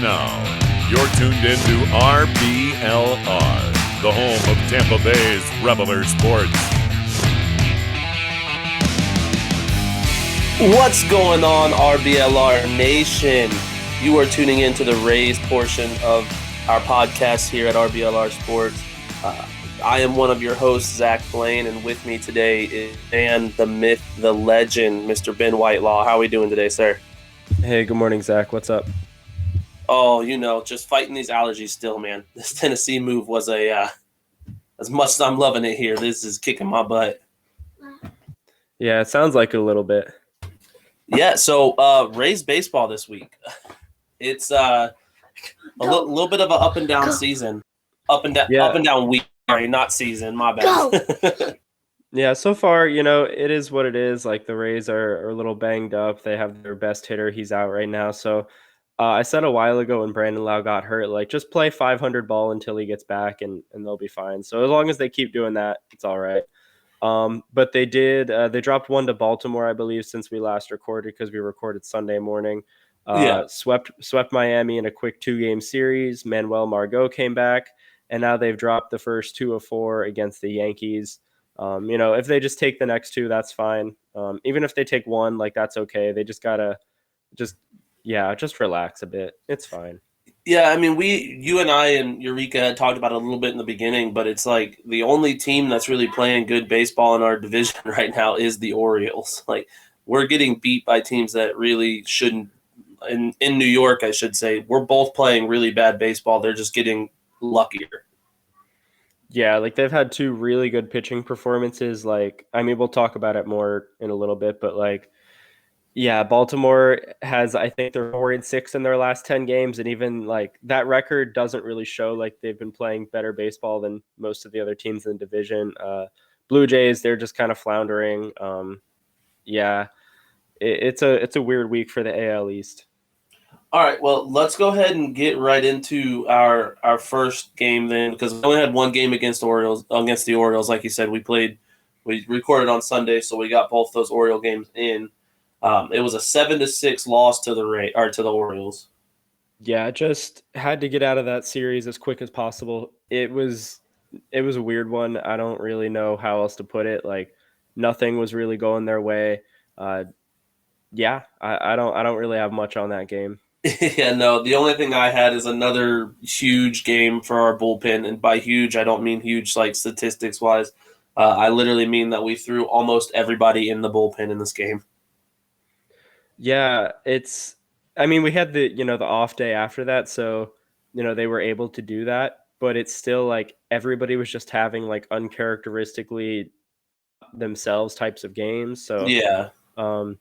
now, you're tuned into RBLR, the home of Tampa Bay's Reveler Sports. What's going on, RBLR Nation? You are tuning into the Rays portion of our podcast here at RBLR Sports. I am one of your hosts, Zach Blaine, and with me today is the myth, the legend, Mr. Ben Whitelaw. How are we doing today, sir? Hey, good morning, Zach. What's up? Oh, just fighting these allergies still, man. This Tennessee move was as much as I'm loving it here, this is kicking my butt. Yeah, it sounds like it a little bit. Yeah, so Rays baseball this week. It's a little bit of an up and down season. Up and down week. Sorry, not season. My bad. Yeah, so far, it is what it is. Like, the Rays are a little banged up. They have their best hitter. He's out right now. So I said a while ago when Brandon Lau got hurt, like, just play 500 ball until he gets back, and they'll be fine. So as long as they keep doing that, it's all right. But they dropped one to Baltimore, I believe, since we last recorded, because we recorded Sunday morning. Swept Miami in a quick 2-game series. Manuel Margot came back, and now they've dropped the first 2 of 4 against the Yankees. If they just take the next 2, that's fine. Even if they take 1, like, that's okay. They just gotta just relax a bit. It's fine. Yeah, I mean, you and I and Eureka had talked about it a little bit in the beginning, but it's like the only team that's really playing good baseball in our division right now is the Orioles. Like, we're getting beat by teams that really shouldn't. In New York, I should say, we're both playing really bad baseball. They're just getting luckier. Yeah, like, they've had 2 really good pitching performances. Like, I mean, we'll talk about it more in a little bit, but, like, yeah, Baltimore has, I think they're 4-6 in their last 10 games, and even, like, that record doesn't really show like they've been playing better baseball than most of the other teams in the division. Blue Jays, they're just kind of floundering. It's a weird week for the AL East. All right, well, let's go ahead and get right into our first game then, because we only had one game against the Orioles. Like you said, we recorded on Sunday, so we got both those Oriole games in. It was a 7-6 loss to the Orioles. Yeah, just had to get out of that series as quick as possible. It was a weird one. I don't really know how else to put it. Like, nothing was really going their way. I don't really have much on that game. Yeah, no, the only thing I had is another huge game for our bullpen, and by huge, I don't mean huge like statistics-wise. I literally mean that we threw almost everybody in the bullpen in this game. Yeah, we had the off day after that, so, they were able to do that, but it's still like everybody was just having like uncharacteristically themselves types of games. So yeah. I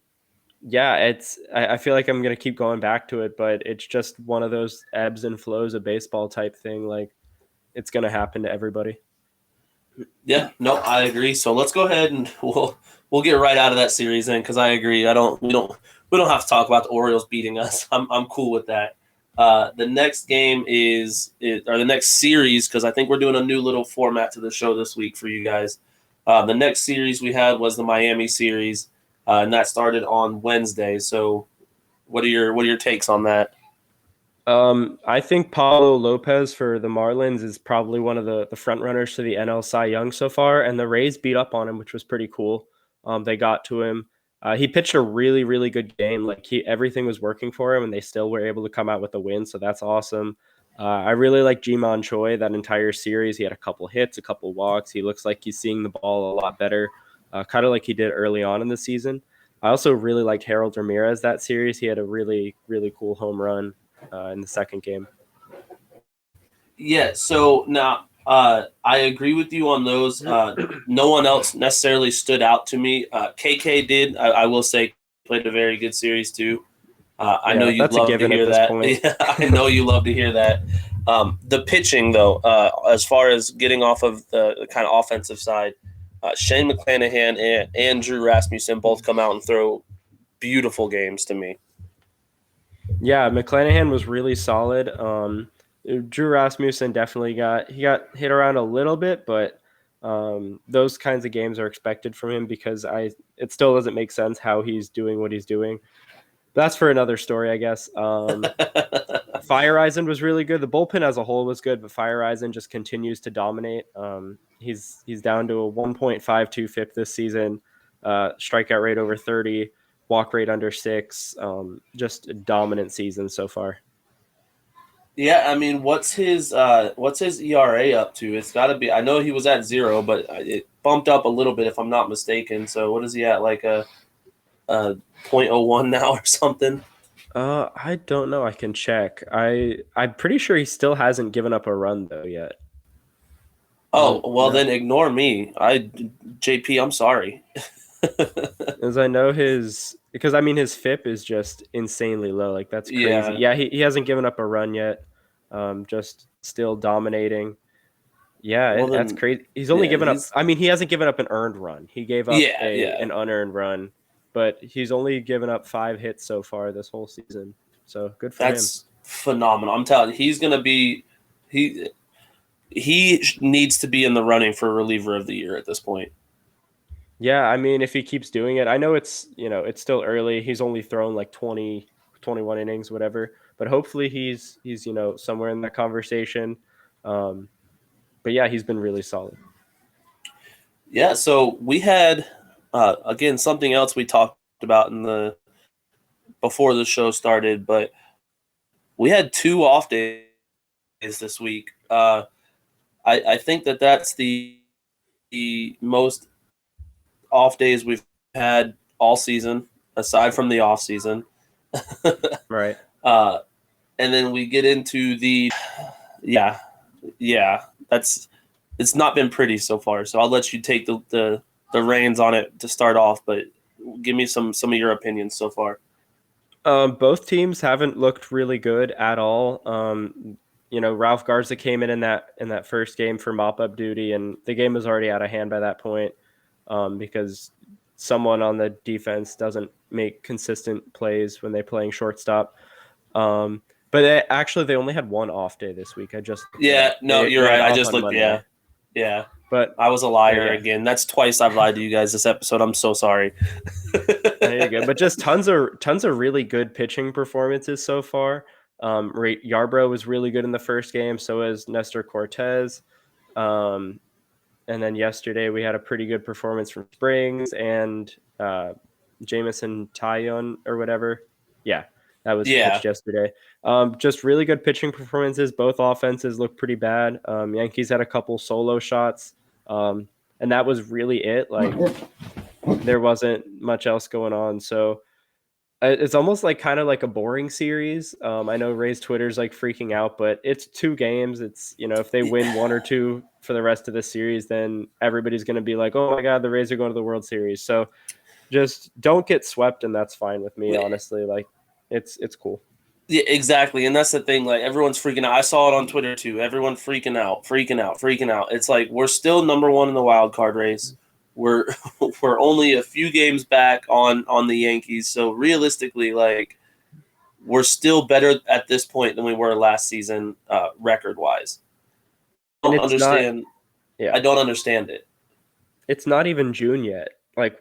feel like I'm going to keep going back to it, but it's just one of those ebbs and flows of baseball type thing. Like, it's going to happen to everybody. Yeah, no, I agree. So let's go ahead and we'll get right out of that series then, because I agree. We don't have to talk about the Orioles beating us. I'm cool with that. The next game or the next series, because I think we're doing a new little format to the show this week for you guys. The next series we had was the Miami series. And that started on Wednesday. So what are your takes on that? I think Pablo Lopez for the Marlins is probably one of the front runners to the NL Cy Young so far, and the Rays beat up on him, which was pretty cool. They got to him. He pitched a really, really good game. Like, everything was working for him, and they still were able to come out with a win, so that's awesome. I really like Ji-Man Choi that entire series. He had a couple hits, a couple walks. He looks like he's seeing the ball a lot better. Kind of like he did early on in the season. I also really liked Harold Ramirez that series. He had a really, really cool home run in the second game. Yeah, so now I agree with you on those. No one else necessarily stood out to me. KK did. I will say, played a very good series too. I know you'd love to hear that. Yeah, I know you love to hear that. The pitching, though, as far as getting off of the kind of offensive side, Shane McClanahan and Andrew Rasmussen both come out and throw beautiful games to me. Yeah, McClanahan was really solid. Drew Rasmussen definitely got hit around a little bit, but those kinds of games are expected from him because it still doesn't make sense how he's doing what he's doing. That's for another story, I guess. Feyereisen was really good. The bullpen as a whole was good, but Feyereisen just continues to dominate. He's down to a 1.52 FIP this season, strikeout rate over 30, walk rate under 6. Just a dominant season so far. Yeah, I mean, what's his ERA up to? It's got to be. I know he was at 0, but it bumped up a little bit if I'm not mistaken. So what is he at? Like a .01 now or something? I don't know. I can check. I'm pretty sure he still hasn't given up a run though yet. Oh, well, No. then ignore me. JP, I'm sorry. As I know because I mean his FIP is just insanely low. Like that's crazy. Yeah. Yeah, he hasn't given up a run yet. Just still dominating. Yeah, Well, that's then, crazy. He's only yeah, given up. I mean, he hasn't given up an earned run. He gave up yeah. an unearned run, but he's only given up 5 hits so far this whole season. So good for him. That's phenomenal. I'm telling you, he's going to be he needs to be in the running for reliever of the year at this point. Yeah, I mean, if he keeps doing it, I know it's still early. He's only thrown like 20, 21 innings, whatever. But hopefully he's somewhere in that conversation. But yeah, he's been really solid. Yeah, so we had again something else we talked about before the show started, but we had 2 off days this week. I think that's the most off days we've had all season, aside from the off season. Right. And then we get into it's not been pretty so far. So I'll let you take the reins on it to start off, but give me some of your opinions so far. Both teams haven't looked really good at all. Ralph Garza came in that first game for mop-up duty, and the game was already out of hand by that point because someone on the defense doesn't make consistent plays when they're playing shortstop. But they only had 1 off day this week. You're right. I just looked. Monday. Yeah. But I was a liar again. That's twice I've lied to you guys this episode. I'm so sorry. There you go. But just tons of really good pitching performances so far. Yarbrough was really good in the first game. So is Nestor Cortez. And then yesterday we had a pretty good performance from Springs and Jamison Taillon or whatever. Yeah, that was pitched yesterday. Just really good pitching performances. Both offenses look pretty bad. Yankees had a couple solo shots, and that was really it. Like there wasn't much else going on. So it's almost like kind of like a boring series. I know Ray's Twitter's like freaking out, but it's 2 games. It's if they win 1 or 2 for the rest of the series, then everybody's going to be like, oh my God, the Rays are going to the World Series. So just don't get swept, and that's fine with me, honestly. Like it's cool. Yeah, exactly. And that's the thing. Like everyone's freaking out. I saw it on Twitter too. Everyone freaking out. It's like we're still number 1 in the wild card race. We're only a few games back on the Yankees. So realistically, like we're still better at this point than we were last season, record wise. I don't understand it. It's not even June yet. Like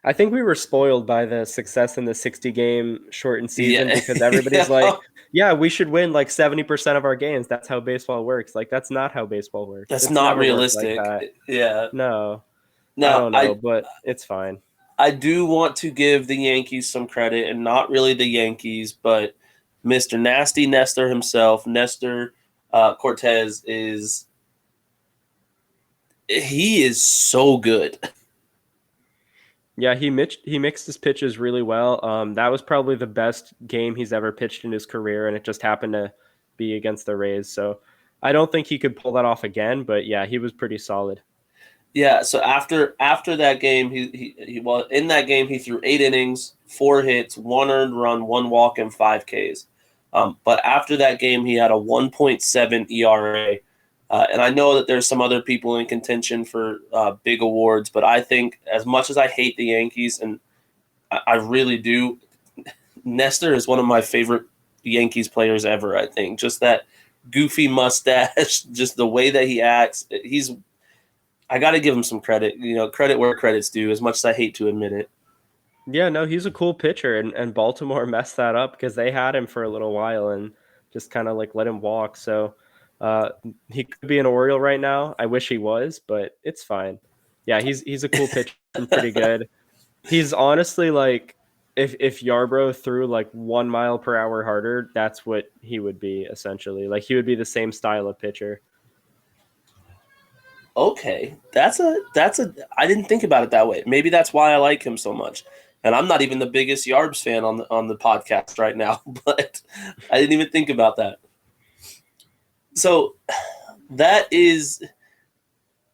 I think we were spoiled by the success in the 60-game shortened season because everybody's like, yeah, we should win like 70% of our games. That's how baseball works. Like, that's not how baseball works. That's not realistic. Like yeah. No, I don't know, but it's fine. I do want to give the Yankees some credit, and not really the Yankees, but Mr. Nasty Nestor himself, Nestor Cortez, he is so good. Yeah, he mixed his pitches really well. That was probably the best game he's ever pitched in his career, and it just happened to be against the Rays. So I don't think he could pull that off again, but yeah, he was pretty solid. Yeah, so after that game, in that game he threw 8 innings, 4 hits, 1 earned run, 1 walk, and 5 Ks. But after that game, he had a 1.7 ERA. And I know that there's some other people in contention for big awards, but I think as much as I hate the Yankees, and I really do, Nestor is one of my favorite Yankees players ever, I think. Just that goofy mustache, just the way that he acts. I got to give him some credit, credit where credit's due, as much as I hate to admit it. Yeah, no, he's a cool pitcher, and Baltimore messed that up because they had him for a little while and just kind of like let him walk. So uh, he could be an Oriole right now. I wish he was, but it's fine. Yeah, he's a cool pitcher and pretty good. He's honestly like if Yarbrough threw like 1 mile per hour harder, that's what he would be essentially. Like he would be the same style of pitcher. Okay, that's a. I didn't think about it that way. Maybe that's why I like him so much. And I'm not even the biggest Yarbs fan on the podcast right now, but I didn't even think about that. So that is,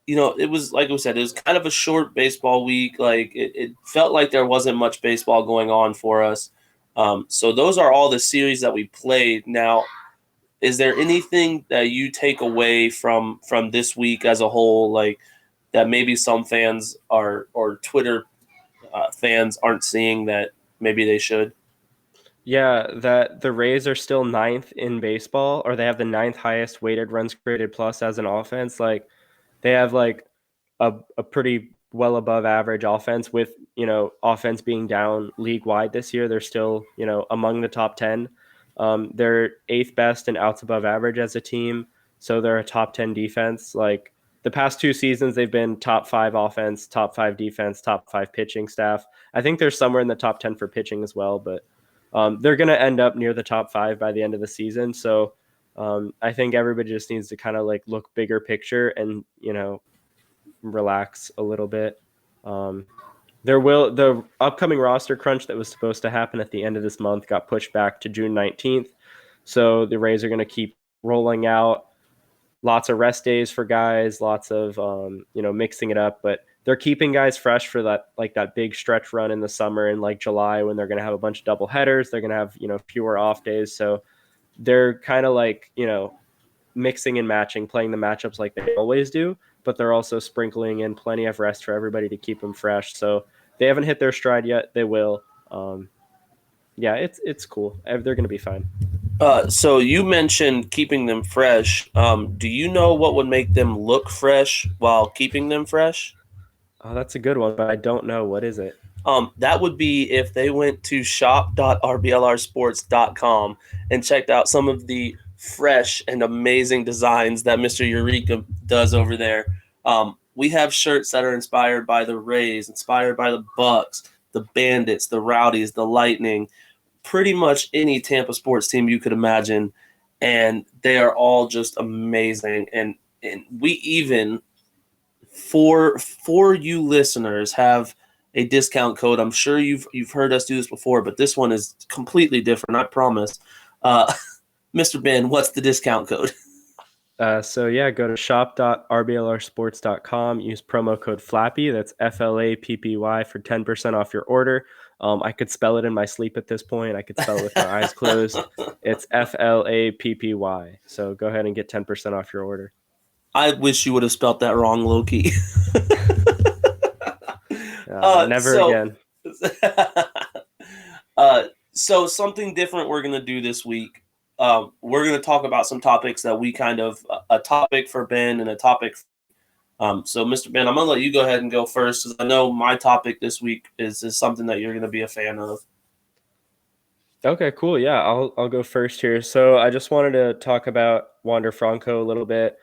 it was like we said, it was kind of a short baseball week. Like it felt like there wasn't much baseball going on for us. So those are all the series that we played. Now, is there anything that you take away from this week as a whole, like that maybe some fans are or Twitter fans aren't seeing that maybe they should? Yeah, that the Rays are still ninth in baseball, or they have the ninth highest weighted runs created plus as an offense. Like they have like a pretty well above average offense with, offense being down league wide this year. They're still, among the top 10. They're eighth best in outs above average as a team. So they're a top 10 defense. Like the past 2 seasons, they've been top 5 offense, top 5 defense, top 5 pitching staff. I think they're somewhere in the top 10 for pitching as well, but they're going to end up near the top 5 by the end of the season. So I think everybody just needs to kind of like look bigger picture and, relax a little bit. The upcoming roster crunch that was supposed to happen at the end of this month got pushed back to June 19th. So the Rays are going to keep rolling out lots of rest days for guys, lots of mixing it up, but they're keeping guys fresh for that big stretch run in the summer in like July when they're going to have a bunch of double headers. They're going to have fewer off days, so they're kind of like mixing and matching, playing the matchups like they always do, but they're also sprinkling in plenty of rest for everybody to keep them fresh. So they haven't hit their stride yet. They will. Yeah, it's cool. They're going to be fine. So you mentioned keeping them fresh. Do you know what would make them look fresh while keeping them fresh? Oh, that's a good one, but I don't know. What is it? That would be if they went to shop.rblrsports.com and checked out some of the fresh and amazing designs that Mr. Eureka does over there. We have shirts that are inspired by the Rays, inspired by the Bucks, the Bandits, the Rowdies, the Lightning, pretty much any Tampa sports team you could imagine, and they are all just amazing. And we even for you listeners have a discount code. I'm sure you've heard us do this before, but this one is completely different. I promise. Mr. Ben, what's the discount code? So yeah, go to shop.rblrsports.com. Use promo code FLAPPY. That's FLAPPY for 10% off your order. I could spell it in my sleep at this point. I could spell it with my eyes closed. It's FLAPPY. So go ahead and get 10% off your order. I wish you would have spelt that wrong, low-key. Never again. So something different we're going to do this week. We're going to talk about some topics that we kind of a topic for Ben and a topic. So Mr. Ben, I'm going to let you go ahead and go first, because I know my topic this week is something that you're going to be a fan of. Okay, cool. Yeah, I'll go first here. So I just wanted to talk about Wander Franco a little bit.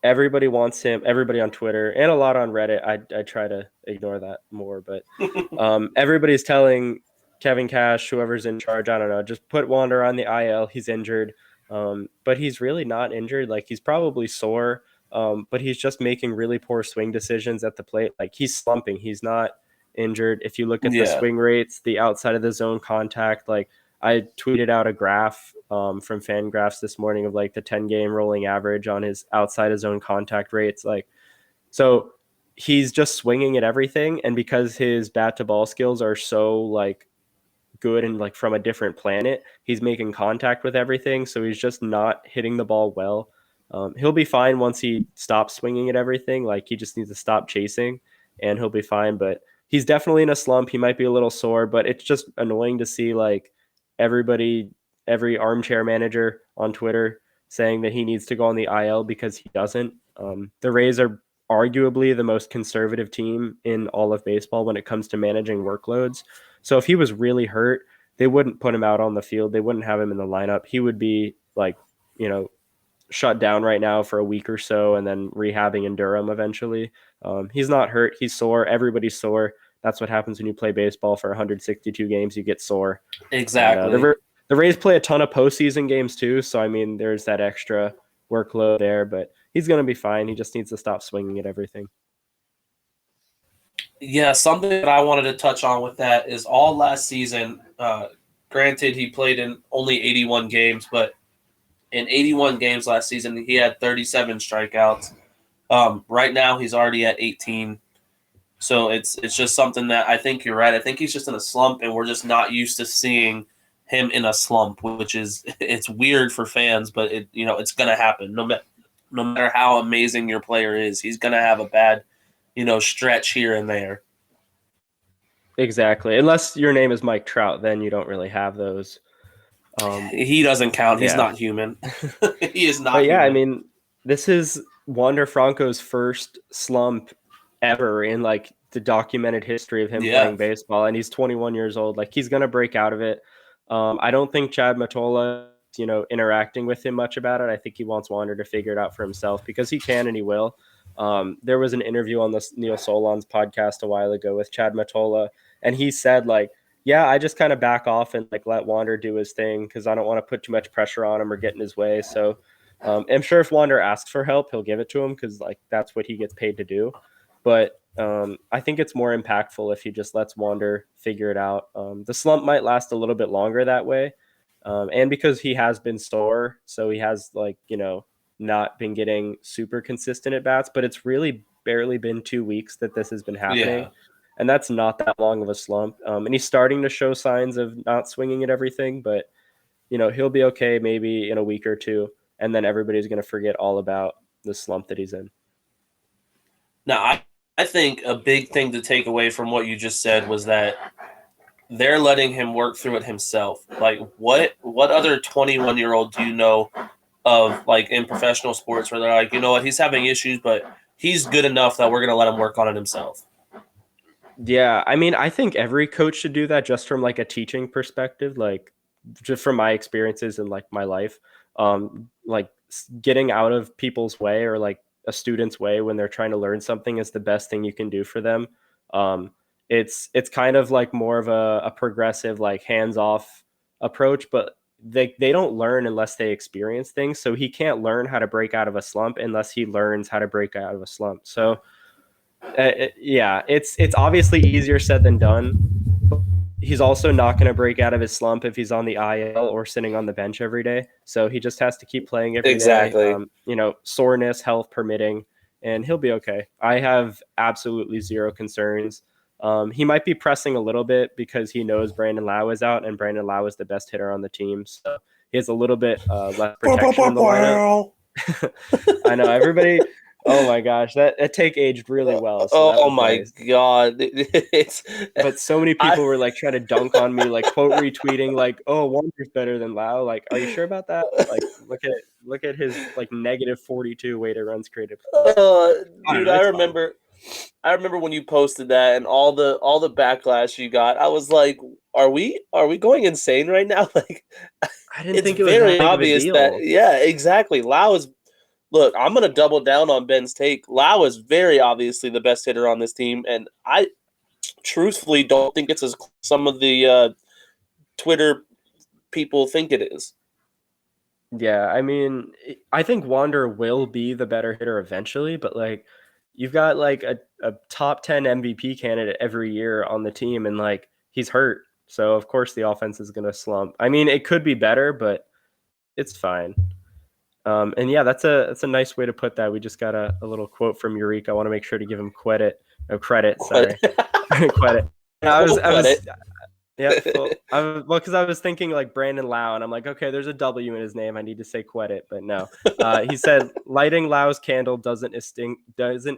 Everybody wants him. Everybody on Twitter and a lot on Reddit. I try to ignore that more, but everybody's telling Kevin Cash, whoever's in charge, I don't know, just put Wander on the IL. He's injured, but he's really not injured. Like he's probably sore, but he's just making really poor swing decisions at the plate. Like he's slumping. He's not injured. If you look at the swing rates, the outside of the zone contact, like I tweeted out a graph from Fangraphs this morning of like the 10-game rolling average on his outside of zone contact rates. Like, so he's just swinging at everything. And because his bat to ball skills are so like good and like from a different planet, he's making contact with everything. So he's just not hitting the ball well. He'll be fine once he stops swinging at everything. Like he just needs to stop chasing and he'll be fine. But he's definitely in a slump. He might be a little sore, but it's just annoying to see like every armchair manager on Twitter saying that he needs to go on the IL because he doesn't. The Rays are arguably the most conservative team in all of baseball when it comes to managing workloads. So if he was really hurt, they wouldn't put him out on the field. They wouldn't have him in the lineup. He would be like, shut down right now for a week or so and then rehabbing in Durham eventually. He's not hurt. He's sore. Everybody's sore. That's what happens when you play baseball for 162 games. You get sore. Exactly. And, the Rays play a ton of postseason games too. So, I mean, there's that extra workload there, but he's going to be fine. He just needs to stop swinging at everything. Yeah, something that I wanted to touch on with that is all last season, granted he played in only 81 games, but in 81 games last season, he had 37 strikeouts. Right now, he's already at 18. So it's just something that I think you're right. I think he's just in a slump, and we're just not used to seeing him in a slump, which is it's weird for fans, but it's going to happen. No matter how amazing your player is, he's going to have a bad, stretch here and there. Exactly. Unless your name is Mike Trout, then you don't really have those. He doesn't count. He's not human. He is not. But yeah, human. I mean, this is Wander Franco's first slump ever in like the documented history of him playing baseball, and he's 21 years old. Like, he's gonna break out of it. I don't think Chad Mottola, interacting with him much about it. I think he wants Wander to figure it out for himself because he can and he will. There was an interview on the Neil Solon's podcast a while ago with Chad Mottola, and he said like, yeah, I just kind of back off and like let Wander do his thing because I don't want to put too much pressure on him or get in his way. So I'm sure if Wander asks for help, he'll give it to him because like that's what he gets paid to do. But I think it's more impactful if he just lets Wander figure it out. The slump might last a little bit longer that way. And because he has been sore, so he has like, not been getting super consistent at bats, but it's really barely been 2 weeks that this has been happening. Yeah. And that's not that long of a slump. And he's starting to show signs of not swinging at everything, but, he'll be okay maybe in a week or two. And then everybody's going to forget all about the slump that he's in. Now, I think a big thing to take away from what you just said was that they're letting him work through it himself. Like, what other 21-year-old do you know of, like, in professional sports where they're like, you know what, he's having issues, but he's good enough that we're going to let him work on it himself? Yeah, I mean, I think every coach should do that just from, like, a teaching perspective, like, just from my experiences in, like, my life. Like, getting out of people's way or, like, a student's way when they're trying to learn something is the best thing you can do for them. It's kind of like more of a progressive, like, hands-off approach, but they don't learn unless they experience things. So he can't learn how to break out of a slump unless he learns how to break out of a slump. So it's obviously easier said than done. But he's also not going to break out of his slump if he's on the IL or sitting on the bench every day. So he just has to keep playing every day. Soreness, health permitting, and he'll be okay. I have absolutely zero concerns. He might be pressing a little bit because he knows Brandon Lau is out, and Brandon Lau is the best hitter on the team. So he has a little bit less protection in the lineup. I know, everybody. Oh my gosh, that take aged really well. So my God. But so many people were like trying to dunk on me, like quote retweeting, like, "Oh, Wander's better than Lau." Like, are you sure about that? Like, look at his like -42 weighted runs created. Dude, I remember when you posted that and all the backlash you got. I was like, are we going insane right now? Like, I didn't think it was very obvious that. Yeah, exactly. Lau is. Look, I'm going to double down on Ben's take. Lau is very obviously the best hitter on this team, and I truthfully don't think it's as some of the Twitter people think it is. Yeah, I mean, I think Wander will be the better hitter eventually, but like, you've got like a top 10 MVP candidate every year on the team, and like, he's hurt. So of course the offense is going to slump. I mean, it could be better, but it's fine. And yeah, that's a nice way to put that. We just got a little quote from Eureka. I want to make sure to give him credit. Sorry, credit. Because I was thinking like Brandon Lau, and I'm like, okay, there's a W in his name. I need to say credit, but no. He said, "Lighting Lau's candle doesn't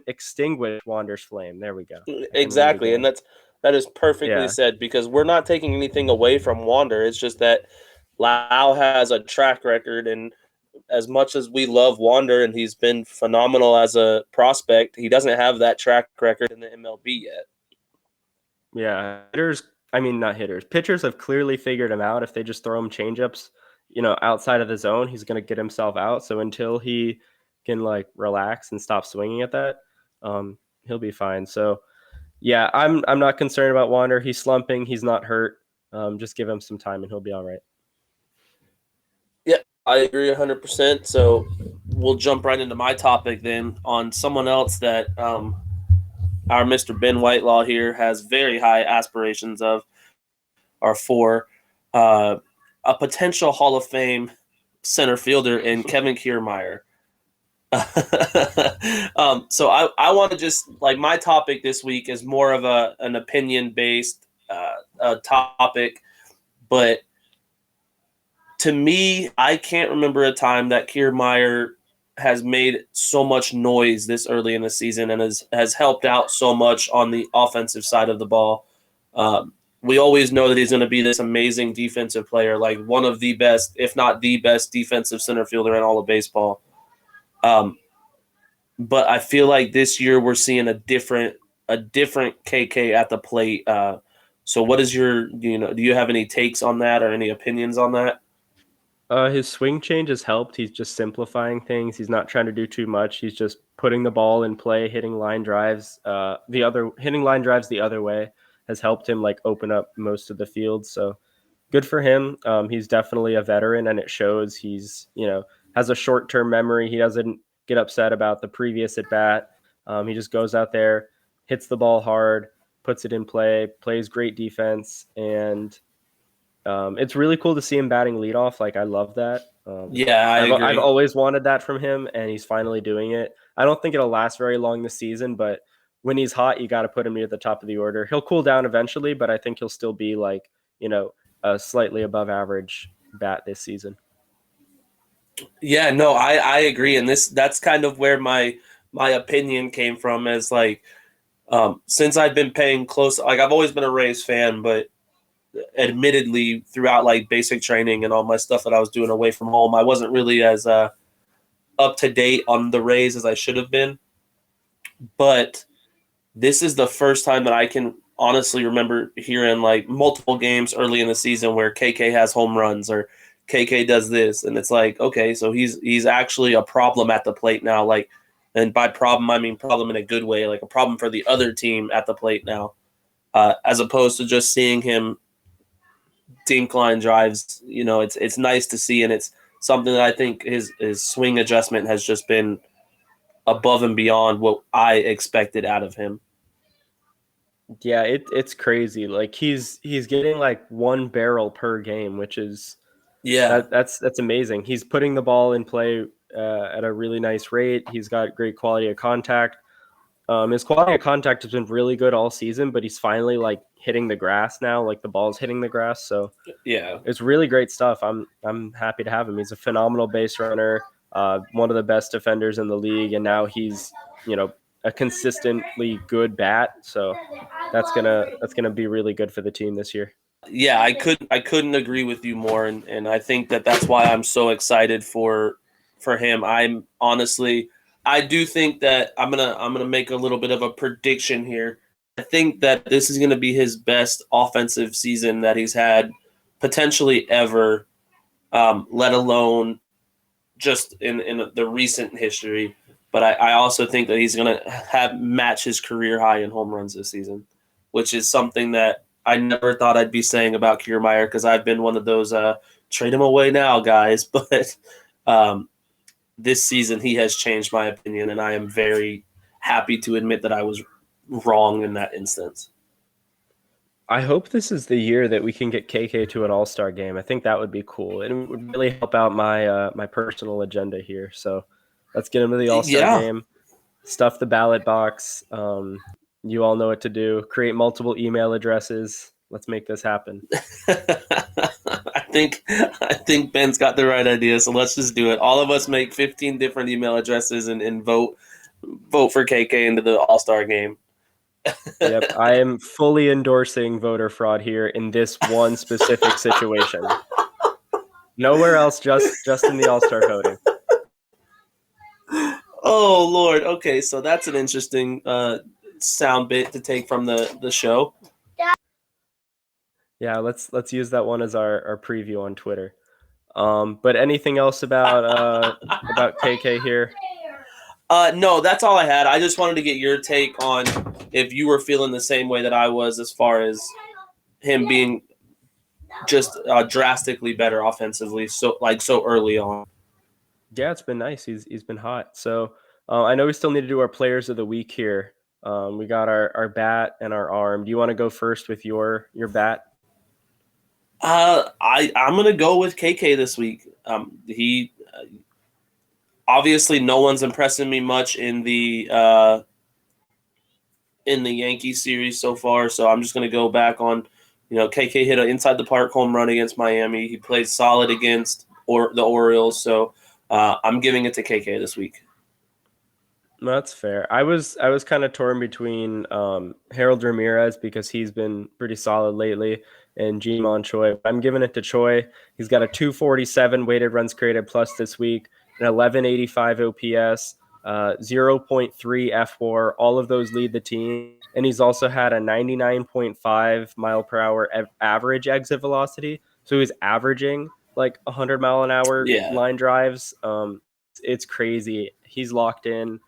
extinguish Wander's flame." There we go. Exactly, and that is perfectly said, because we're not taking anything away from Wander. It's just that Lau has a track record and as much as we love Wander and he's been phenomenal as a prospect, he doesn't have that track record in the MLB yet. Yeah, not hitters. Pitchers have clearly figured him out. If they just throw him changeups, outside of the zone, he's going to get himself out. So until he can like relax and stop swinging at that, he'll be fine. So yeah, I'm not concerned about Wander. He's slumping. He's not hurt. Just give him some time and he'll be all right. Yeah, I agree 100%. So we'll jump right into my topic then on someone else that our Mr. Ben Whitelaw here has very high aspirations of, or for a potential Hall of Fame center fielder in Kevin Kiermeier. So I want to just, like, my topic this week is more of an opinion-based topic, but to me, I can't remember a time that Kiermeier has made so much noise this early in the season and has helped out so much on the offensive side of the ball. We always know that he's going to be this amazing defensive player, like one of the best, if not the best, defensive center fielder in all of baseball. But I feel like this year we're seeing a different KK at the plate. So what is do you have any takes on that or any opinions on that? His swing change has helped. He's just simplifying things. He's not trying to do too much. He's just putting the ball in play, hitting line drives. Hitting line drives the other way has helped him like open up most of the field. So good for him. He's definitely a veteran, and it shows. He's has a short-term memory. He doesn't get upset about the previous at bat. He just goes out there, hits the ball hard, puts it in play, plays great defense, and it's really cool to see him batting leadoff. Like, I love that. I agree. I've always wanted that from him, and he's finally doing it. I don't think it'll last very long this season, but when he's hot, you got to put him near the top of the order. He'll cool down eventually, but I think he'll still be like, a slightly above average bat this season. Yeah, no, I agree. And that's kind of where my opinion came from, as like, since I've been paying close, like, I've always been a Rays fan, but admittedly throughout like basic training and all my stuff that I was doing away from home, I wasn't really as up to date on the Rays as I should have been. But this is the first time that I can honestly remember hearing like multiple games early in the season where KK has home runs or KK does this, and it's like, okay, so he's actually a problem at the plate now. Like, and by problem I mean problem in a good way, like a problem for the other team at the plate now, as opposed to just seeing him dink line drives. It's nice to see, and it's something that I think his swing adjustment has just been above and beyond what I expected out of him. Yeah, it's crazy. Like, he's getting like one barrel per game, which is that's amazing. He's putting the ball in play at a really nice rate. He's got great quality of contact. His quality of contact has been really good all season, but he's finally like hitting the grass now. Like, the ball's hitting the grass. So yeah, it's really great stuff. I'm happy to have him. He's a phenomenal base runner, one of the best defenders in the league, and now he's a consistently good bat. So that's gonna be really good for the team this year. Yeah, I couldn't agree with you more, and I think that's why I'm so excited for him. I do think that I'm gonna make a little bit of a prediction here. I think that this is gonna be his best offensive season that he's had potentially ever, let alone just in the recent history. But I also think that he's gonna match his career high in home runs this season, which is something that I never thought I'd be saying about Kiermeier, because I've been one of those trade him away now guys. But this season he has changed my opinion, and I am very happy to admit that I was wrong in that instance. I hope this is the year that we can get KK to an All-Star game. I think that would be cool. It would really help out my personal agenda here. So let's get him to the All-Star game. Stuff the ballot box. You all know what to do. Create multiple email addresses. Let's make this happen. I think Ben's got the right idea, so let's just do it. All of us make 15 different email addresses and vote for KK into the All-Star game. Yep, I am fully endorsing voter fraud here in this one specific situation. Nowhere else, just in the All-Star voting. Oh Lord. Okay, so that's an interesting sound bit to take from the show. Yeah, let's use that one as our preview on Twitter. But anything else about KK here? No, that's all I had. I just wanted to get your take on if you were feeling the same way that I was as far as him being just drastically better offensively, so early on. Yeah, it's been nice. He's been hot. So I know we still need to do our players of the week here. We got our bat and our arm. Do you want to go first with your bat? I'm gonna go with KK this week. He obviously no one's impressing me much in the Yankees series so far, so I'm just gonna go back on. KK hit an inside the park home run against Miami. He played solid against the Orioles, so I'm giving it to KK this week. That's fair. I was kind of torn between Harold Ramirez because he's been pretty solid lately, and Ji-Man Choi. I'm giving it to Choi. He's got a 247 weighted runs created plus this week, an 1185 OPS, 0.3 FWAR. All of those lead the team, and he's also had a 99.5 mile per hour average exit velocity. So he's averaging like 100 mile an hour line drives. It's crazy. He's locked in.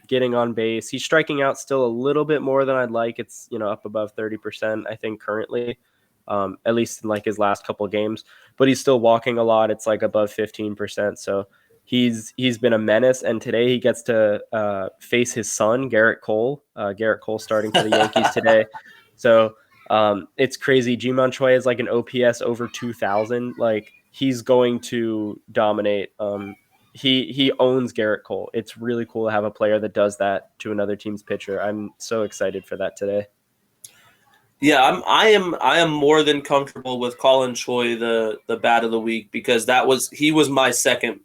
Getting on base. He's striking out still a little bit more than I'd like. It's, up above 30%, I think, currently, at least in like his last couple of games, but he's still walking a lot. It's like above 15%. So he's been a menace. And today he gets to face his son, Garrett Cole. Garrett Cole starting for the Yankees today. So it's crazy. Ji-Man Choi is like an OPS over 2,000. Like he's going to dominate. He owns Garrett Cole. It's really cool to have a player that does that to another team's pitcher. I'm so excited for that today. Yeah, I am more than comfortable with calling Choi the bat of the week because he was my second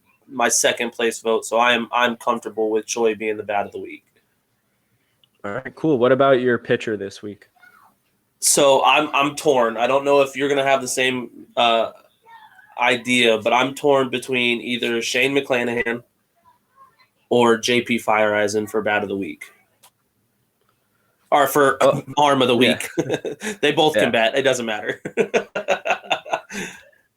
place vote. So I'm comfortable with Choi being the bat of the week. All right, cool. What about your pitcher this week? So I'm torn. I don't know if you're gonna have the same idea, but I'm torn between either Shane McClanahan or JP Feyereisen for bat of the week. Or for arm of the week. Yeah. They both can bat. It doesn't matter.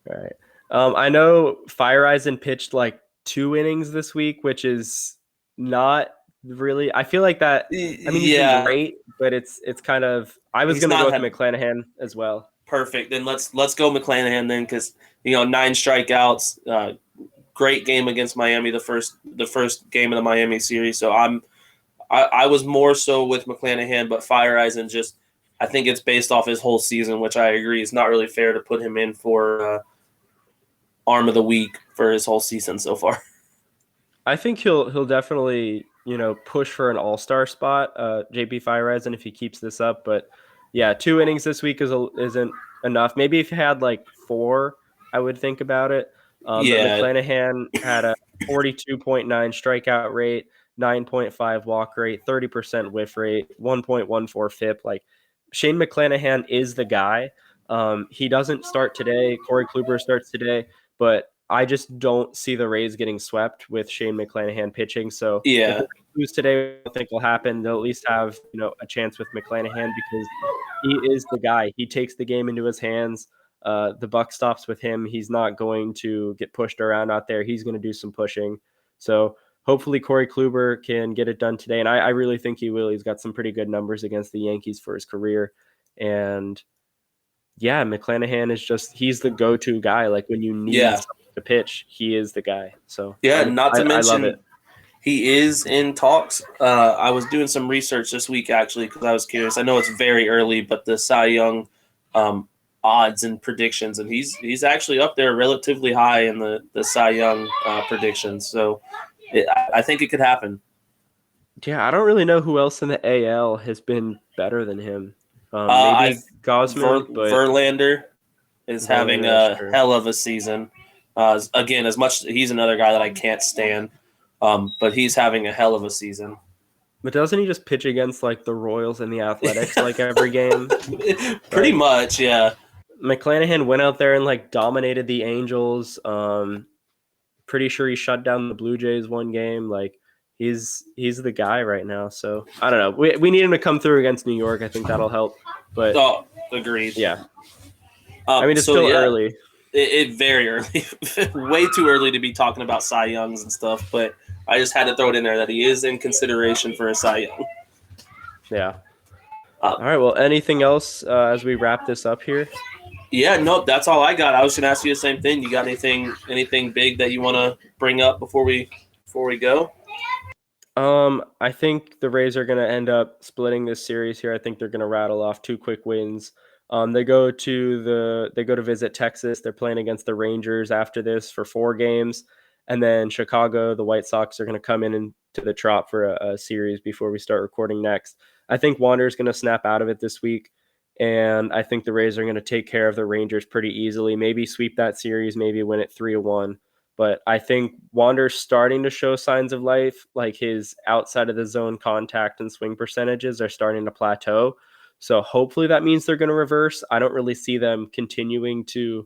All right. I know Feyereisen pitched like 2 innings this week, which is not really. I feel like that. I mean, he's been great, but it's kind of. I was going to go with McClanahan as well. Perfect. Then let's go McClanahan then, because 9 strikeouts, great game against Miami, the first game of the Miami series. So I was more so with McClanahan, but Feyereisen I think it's based off his whole season, which I agree is not really fair to put him in for arm of the week for his whole season so far. I think he'll definitely push for an all-star spot, JP Feyereisen, if he keeps this up. But yeah, 2 innings this week isn't enough. Maybe if he had like 4, I would think about it. But McClanahan had a 42.9 strikeout rate, 9.5 walk rate, 30% whiff rate, 1.14 FIP. Like Shane McClanahan is the guy. He doesn't start today. Corey Kluber starts today, but I just don't see the Rays getting swept with Shane McClanahan pitching. So if they lose today, I don't think will happen. They'll at least have a chance with McClanahan because he is the guy. He takes the game into his hands. The buck stops with him. He's not going to get pushed around out there. He's going to do some pushing. So hopefully Corey Kluber can get it done today. And I really think he will. He's got some pretty good numbers against the Yankees for his career. And yeah, McClanahan is he's the go-to guy. Like when you need something to pitch, he is the guy. So not to mention, I love it. He is in talks. I was doing some research this week actually because I was curious. I know it's very early, but the Cy Young odds and predictions, and he's actually up there relatively high in the Cy Young predictions. So I think it could happen. Yeah, I don't really know who else in the AL has been better than him. Maybe Gosman, but Verlander is having a hell of a season. Again, as much he's another guy that I can't stand, but he's having a hell of a season. But doesn't he just pitch against like the Royals and the Athletics like every game? Pretty much, yeah. McClanahan went out there and like dominated the Angels. Pretty sure he shut down the Blue Jays one game. Like he's the guy right now. So I don't know. We need him to come through against New York. I think that'll help. But Oh, agreed. yeah, I mean, it's still early. It very early, way too early to be talking about Cy Youngs and stuff. But I just had to throw it in there that he is in consideration for a Cy Young. Yeah. All right. Well, anything else as we wrap this up here? Yeah, no, that's all I got. I was going to ask you the same thing. You got anything big that you want to bring up before we go? I think the Rays are going to end up splitting this series here. I think they're going to rattle off 2 quick wins. They go to visit Texas. They're playing against the Rangers after this for 4 games, and then Chicago, the White Sox, are going to come into the Trop for a series before we start recording next. I think Wander's going to snap out of it this week, and I think the Rays are going to take care of the Rangers pretty easily. Maybe sweep that series, maybe win it 3-1. But I think Wander's starting to show signs of life, like his outside of the zone contact and swing percentages are starting to plateau. So hopefully that means they're going to reverse. I don't really see them continuing to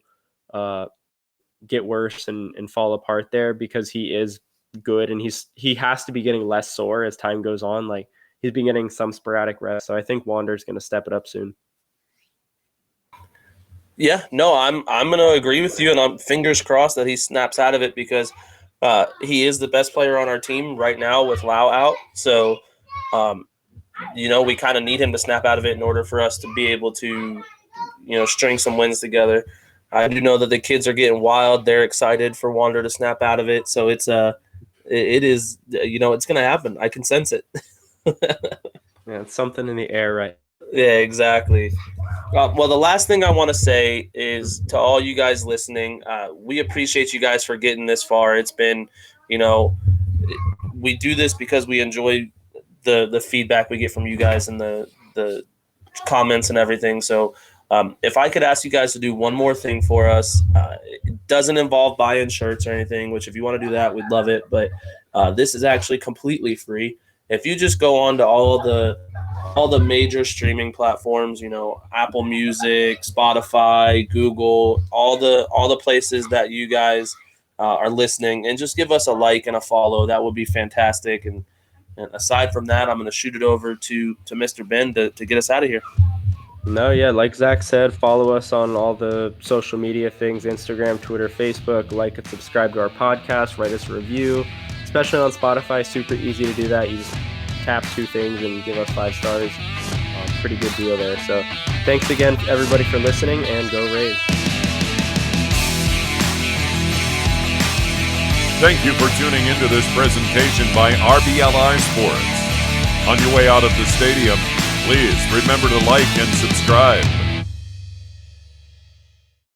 get worse and fall apart there, because he is good and he has to be getting less sore as time goes on. Like, he's been getting some sporadic rest. So I think Wander's going to step it up soon. Yeah, no, I'm going to agree with you, and I'm fingers crossed that he snaps out of it, because he is the best player on our team right now with Lau out. So, we kind of need him to snap out of it in order for us to be able to, string some wins together. I do know that the kids are getting wild. They're excited for Wander to snap out of it. So it is, it's going to happen. I can sense it. Yeah, it's something in the air, right? Yeah, exactly. Well, the last thing I want to say is to all you guys listening, we appreciate you guys for getting this far. It's been, we do this because we enjoy the feedback we get from you guys and the comments and everything. So if I could ask you guys to do one more thing for us, it doesn't involve buying shirts or anything, which if you want to do that, we'd love it. But this is actually completely free. If you just go on to all the major streaming platforms, Apple Music, Spotify, Google, all the places that you guys are listening, and just give us a like and a follow, that would be fantastic. And aside from that, I'm going to shoot it over to Mr. Ben to get us out of here. No, yeah, like Zach said, follow us on all the social media things, Instagram, Twitter, Facebook, like and subscribe to our podcast, write us a review, especially on Spotify. Super easy to do that. You just tap 2 things and give us 5 stars. Pretty good deal there. So thanks again, everybody, for listening, and go Rays. Thank you for tuning into this presentation by RBLR Sports. On your way out of the stadium, please remember to like and subscribe.